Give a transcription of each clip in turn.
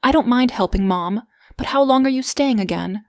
I don't mind helping, Mom, but how long are you staying again?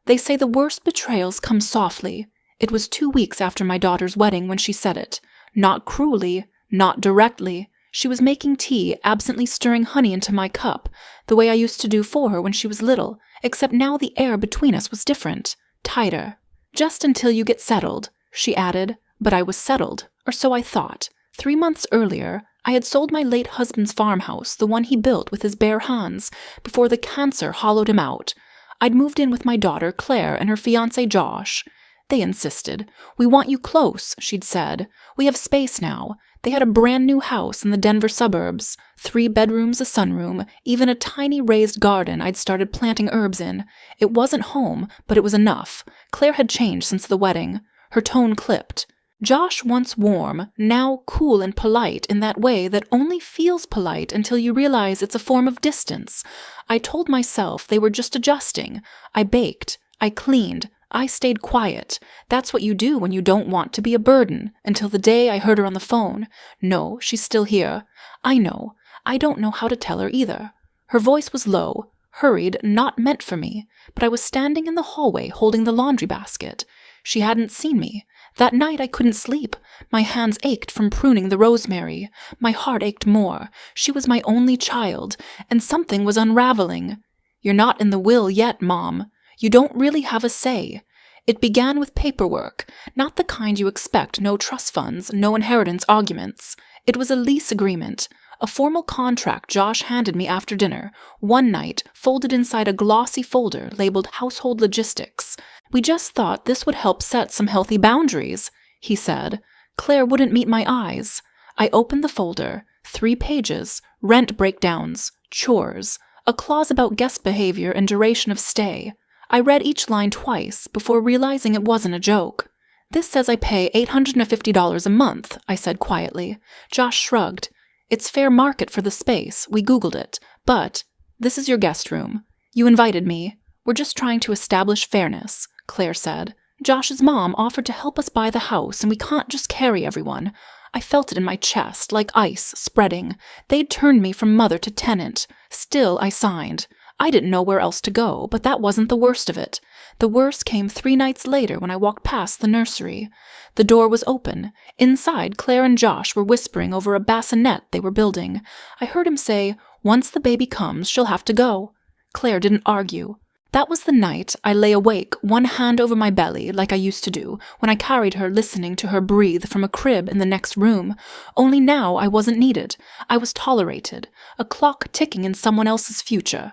They say the worst betrayals come softly. It was 2 weeks after my daughter's wedding when she said it. Not cruelly, not directly. She was making tea, absently stirring honey into my cup, the way I used to do for her when she was little, except now the air between us was different, tighter. Just until you get settled, she added, but I was settled, or so I thought. 3 months earlier, I had sold my late husband's farmhouse, the one he built with his bare hands, before the cancer hollowed him out. I'd moved in with my daughter, Claire, and her fiancé, Josh. They insisted. We want you close, she'd said. We have space now. They had a brand new house in the Denver suburbs. 3 bedrooms, a sunroom, even a tiny raised garden I'd started planting herbs in. It wasn't home, but it was enough. Claire had changed since the wedding. Her tone clipped. Josh, once warm, now cool and polite in that way that only feels polite until you realize it's a form of distance. I told myself they were just adjusting. I baked. I cleaned. I stayed quiet. That's what you do when you don't want to be a burden, until the day I heard her on the phone. No, she's still here. I know. I don't know how to tell her either. Her voice was low, hurried, not meant for me, but I was standing in the hallway holding the laundry basket. She hadn't seen me. That night I couldn't sleep. My hands ached from pruning the rosemary. My heart ached more. She was my only child, and something was unraveling. You're not in the will yet, Mom. You don't really have a say. It began with paperwork, not the kind you expect, no trust funds, no inheritance arguments. It was a lease agreement, a formal contract Josh handed me after dinner, one night, folded inside a glossy folder labeled Household Logistics. We just thought this would help set some healthy boundaries, he said. Claire wouldn't meet my eyes. I opened the folder, 3 pages, rent breakdowns, chores, a clause about guest behavior and duration of stay. I read each line twice before realizing it wasn't a joke. This says I pay $850 a month, I said quietly. Josh shrugged. It's fair market for the space, we Googled it, but this is your guest room. You invited me. We're just trying to establish fairness, Claire said. Josh's mom offered to help us buy the house, and we can't just carry everyone. I felt it in my chest, like ice spreading. They'd turned me from mother to tenant. Still, I signed. I didn't know where else to go, but that wasn't the worst of it. The worst came 3 nights later when I walked past the nursery. The door was open. Inside, Claire and Josh were whispering over a bassinet they were building. I heard him say, "Once the baby comes, she'll have to go." Claire didn't argue. That was the night I lay awake, one hand over my belly, like I used to do, when I carried her listening to her breathe from a crib in the next room. Only now I wasn't needed. I was tolerated, a clock ticking in someone else's future.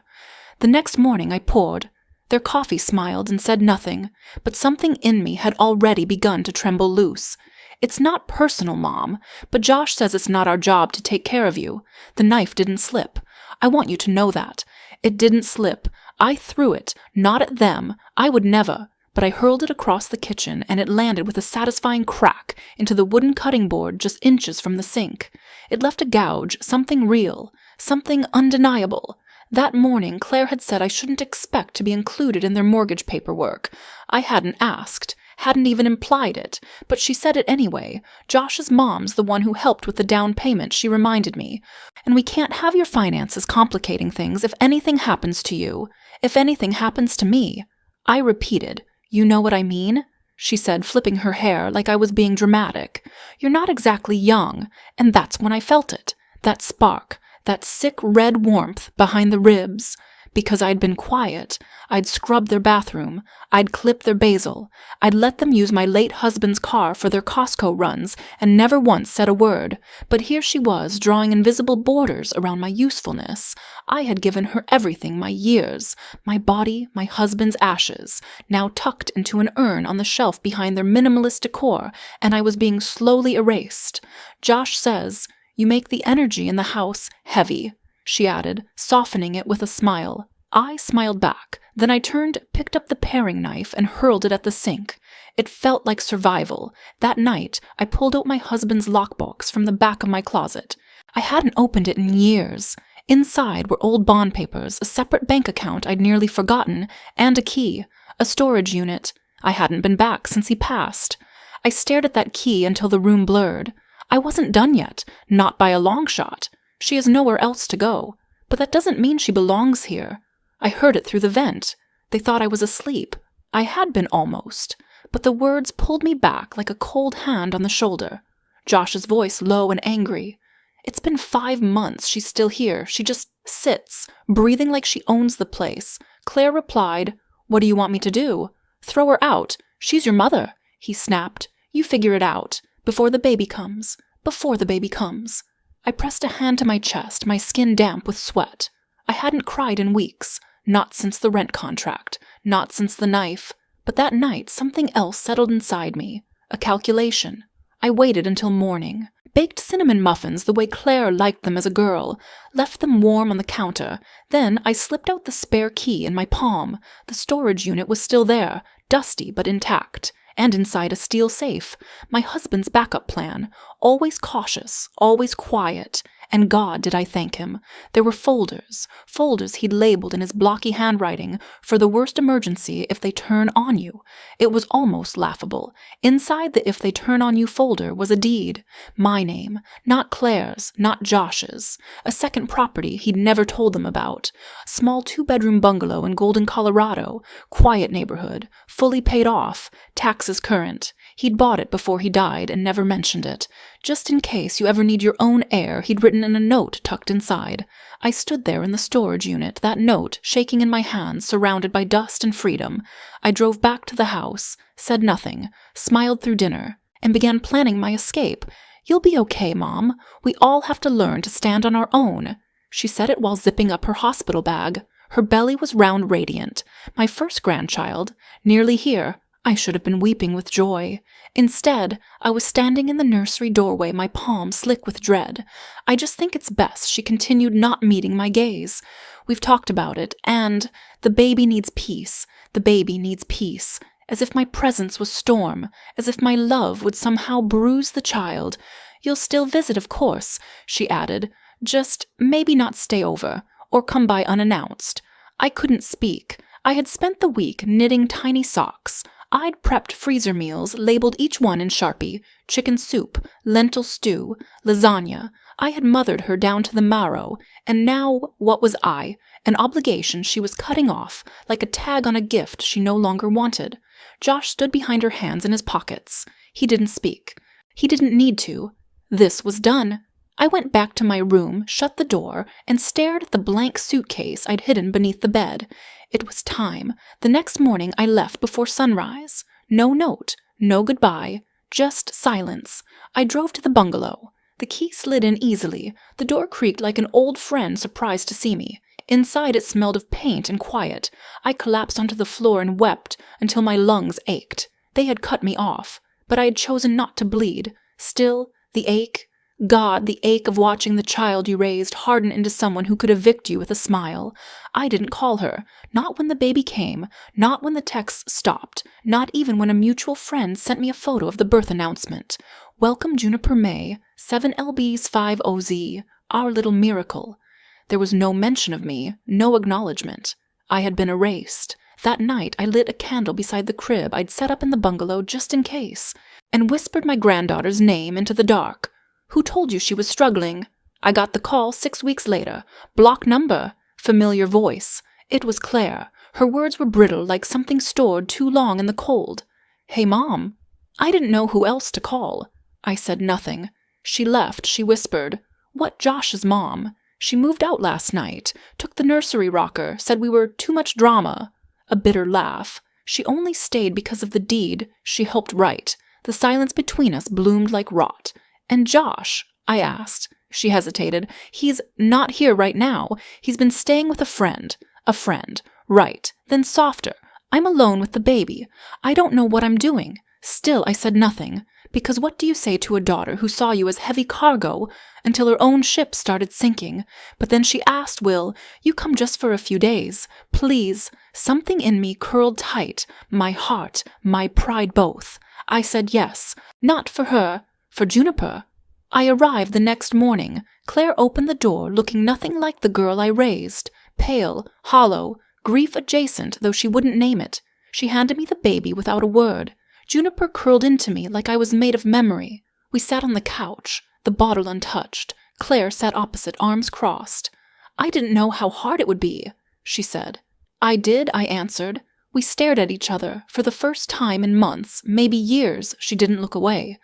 The next morning I poured. Their coffee smiled and said nothing, but something in me had already begun to tremble loose. It's not personal, Mom, but Josh says it's not our job to take care of you. The knife didn't slip. I want you to know that. It didn't slip. I threw it, not at them. I would never. But I hurled it across the kitchen, and it landed with a satisfying crack into the wooden cutting board just inches from the sink. It left a gouge, something real, something undeniable. That morning, Claire had said I shouldn't expect to be included in their mortgage paperwork. I hadn't asked, hadn't even implied it, but she said it anyway. Josh's mom's the one who helped with the down payment, she reminded me. And we can't have your finances complicating things if anything happens to you. If anything happens to me. I repeated, "You know what I mean?" she said, flipping her hair like I was being dramatic. "You're not exactly young, and that's when I felt it. That spark. That sick red warmth behind the ribs. Because I'd been quiet, I'd scrubbed their bathroom, I'd clipped their basil, I'd let them use my late husband's car for their Costco runs and never once said a word. But here she was, drawing invisible borders around my usefulness. I had given her everything, my years, my body, my husband's ashes, now tucked into an urn on the shelf behind their minimalist decor, and I was being slowly erased. Josh says, "You make the energy in the house heavy," she added, softening it with a smile. I smiled back. Then I turned, picked up the paring knife, and hurled it at the sink. It felt like survival. That night, I pulled out my husband's lockbox from the back of my closet. I hadn't opened it in years. Inside were old bond papers, a separate bank account I'd nearly forgotten, and a key, a storage unit. I hadn't been back since he passed. I stared at that key until the room blurred. I wasn't done yet, not by a long shot. She has nowhere else to go. But that doesn't mean she belongs here. I heard it through the vent. They thought I was asleep. I had been almost. But the words pulled me back like a cold hand on the shoulder. Josh's voice low and angry. It's been 5 months she's still here. She just sits, breathing like she owns the place. Claire replied, "What do you want me to do?" "Throw her out. She's your mother," he snapped. "You figure it out. Before the baby comes. Before the baby comes." I pressed a hand to my chest, my skin damp with sweat. I hadn't cried in weeks. Not since the rent contract. Not since the knife. But that night, something else settled inside me. A calculation. I waited until morning. Baked cinnamon muffins the way Claire liked them as a girl. Left them warm on the counter. Then I slipped out the spare key in my palm. The storage unit was still there, dusty but intact. And inside a steel safe. My husband's backup plan. Always cautious, always quiet. And God did I thank him. There were folders he'd labeled in his blocky handwriting, for the worst emergency if they turn on you. It was almost laughable. Inside the if they turn on you folder was a deed. My name, not Claire's, not Josh's. A second property he'd never told them about. Small 2-bedroom bungalow in Golden, Colorado. Quiet neighborhood. Fully paid off. Taxes current. He'd bought it before he died and never mentioned it. Just in case you ever need your own air, he'd written in a note tucked inside. I stood there in the storage unit, that note shaking in my hands, surrounded by dust and freedom. I drove back to the house, said nothing, smiled through dinner, and began planning my escape. "You'll be okay, Mom. We all have to learn to stand on our own." She said it while zipping up her hospital bag. Her belly was round radiant. My first grandchild. Nearly here. I should have been weeping with joy. Instead, I was standing in the nursery doorway, my palm slick with dread. "I just think it's best," she continued, not meeting my gaze. "We've talked about it, and the baby needs peace. The baby needs peace." As if my presence was storm, as if my love would somehow bruise the child. "You'll still visit, of course," she added. "Just maybe not stay over, or come by unannounced." I couldn't speak. I had spent the week knitting tiny socks. I'd prepped freezer meals, labeled each one in Sharpie. Chicken soup, lentil stew, lasagna. I had mothered her down to the marrow, and now what was I? An obligation she was cutting off, like a tag on a gift she no longer wanted. Josh stood behind her hands in his pockets. He didn't speak. He didn't need to. This was done. I went back to my room, shut the door, and stared at the blank suitcase I'd hidden beneath the bed. It was time. The next morning I left before sunrise. No note, no goodbye, just silence. I drove to the bungalow. The key slid in easily. The door creaked like an old friend surprised to see me. Inside it smelled of paint and quiet. I collapsed onto the floor and wept until my lungs ached. They had cut me off, but I had chosen not to bleed. Still, the ache. God, the ache of watching the child you raised harden into someone who could evict you with a smile. I didn't call her. Not when the baby came. Not when the texts stopped. Not even when a mutual friend sent me a photo of the birth announcement. "Welcome Juniper May, 7LBs 5OZ, our little miracle." There was no mention of me, no acknowledgement. I had been erased. That night I lit a candle beside the crib I'd set up in the bungalow just in case, and whispered my granddaughter's name into the dark. "Who told you she was struggling?" I got the call 6 weeks later. Block number. Familiar voice. It was Claire. Her words were brittle, like something stored too long in the cold. "Hey, Mom." I didn't know who else to call. I said nothing. She left. She whispered, "What Josh's mom? She moved out last night. Took the nursery rocker. Said we were too much drama." A bitter laugh. She only stayed because of the deed she helped write. The silence between us bloomed like rot. "And Josh?" I asked. She hesitated. "He's not here right now. He's been staying with a friend." "A friend. Right. Then softer. I'm alone with the baby. I don't know what I'm doing." Still, I said nothing. Because what do you say to a daughter who saw you as heavy cargo until her own ship started sinking? But then she asked, "Will you come just for a few days? Please." Something in me curled tight. My heart, my pride both. I said yes. Not for her. For Juniper. I arrived the next morning. Claire opened the door, looking nothing like the girl I raised. Pale, hollow, grief adjacent, though she wouldn't name it. She handed me the baby without a word. Juniper curled into me like I was made of memory. We sat on the couch, the bottle untouched. Claire sat opposite, arms crossed. I didn't know how hard it would be, she said. I did, I answered. We stared at each other. For the first time in months, maybe years, she didn't look away.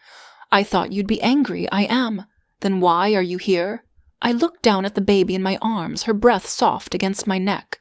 I thought you'd be angry. I am. Then why are you here? I looked down at the baby in my arms, her breath soft against my neck.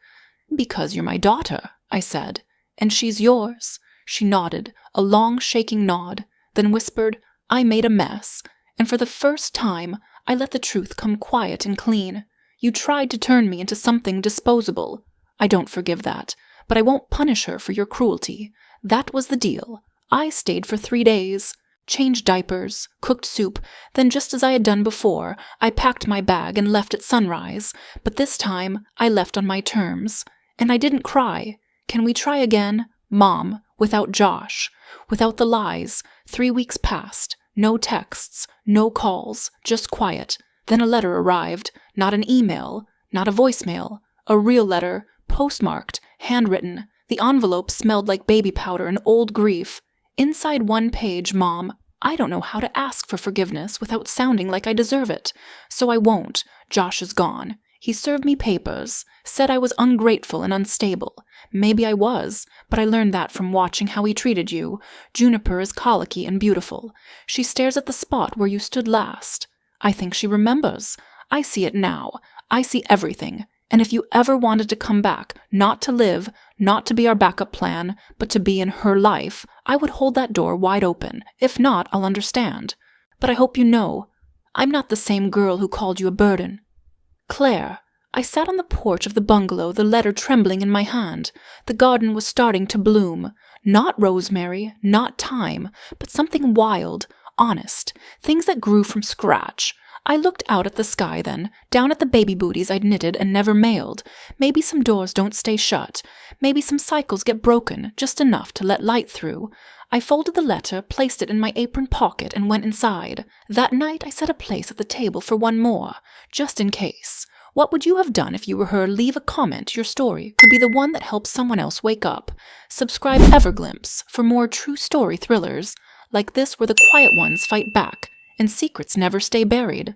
Because you're my daughter, I said. And she's yours. She nodded, a long shaking nod, then whispered, I made a mess. And for the first time, I let the truth come quiet and clean. You tried to turn me into something disposable. I don't forgive that, but I won't punish her for your cruelty. That was the deal. I stayed for 3 days, changed diapers, cooked soup, then just as I had done before, I packed my bag and left at sunrise. But this time, I left on my terms. And I didn't cry. Can we try again? Mom, without Josh, without the lies. 3 weeks passed. No texts, no calls, just quiet. Then a letter arrived, not an email, not a voicemail, a real letter, postmarked, handwritten. The envelope smelled like baby powder and old grief. Inside one page, Mom, I don't know how to ask for forgiveness without sounding like I deserve it. So I won't. Josh is gone. He served me papers, said I was ungrateful and unstable. Maybe I was, but I learned that from watching how he treated you. Juniper is colicky and beautiful. She stares at the spot where you stood last. I think she remembers. I see it now. I see everything. And if you ever wanted to come back, not to live, not to be our backup plan, but to be in her life, I would hold that door wide open. If not, I'll understand. But I hope you know, I'm not the same girl who called you a burden. Claire, I sat on the porch of the bungalow, the letter trembling in my hand. The garden was starting to bloom. Not rosemary, not thyme, but something wild, honest, things that grew from scratch. I looked out at the sky then, down at the baby booties I'd knitted and never mailed. Maybe some doors don't stay shut. Maybe some cycles get broken, just enough to let light through. I folded the letter, placed it in my apron pocket, and went inside. That night I set a place at the table for one more, just in case. What would you have done if you were her? Leave a comment. Your story could be the one that helps someone else wake up. Subscribe Everglimpse for more true story thrillers like this where the quiet ones fight back and secrets never stay buried.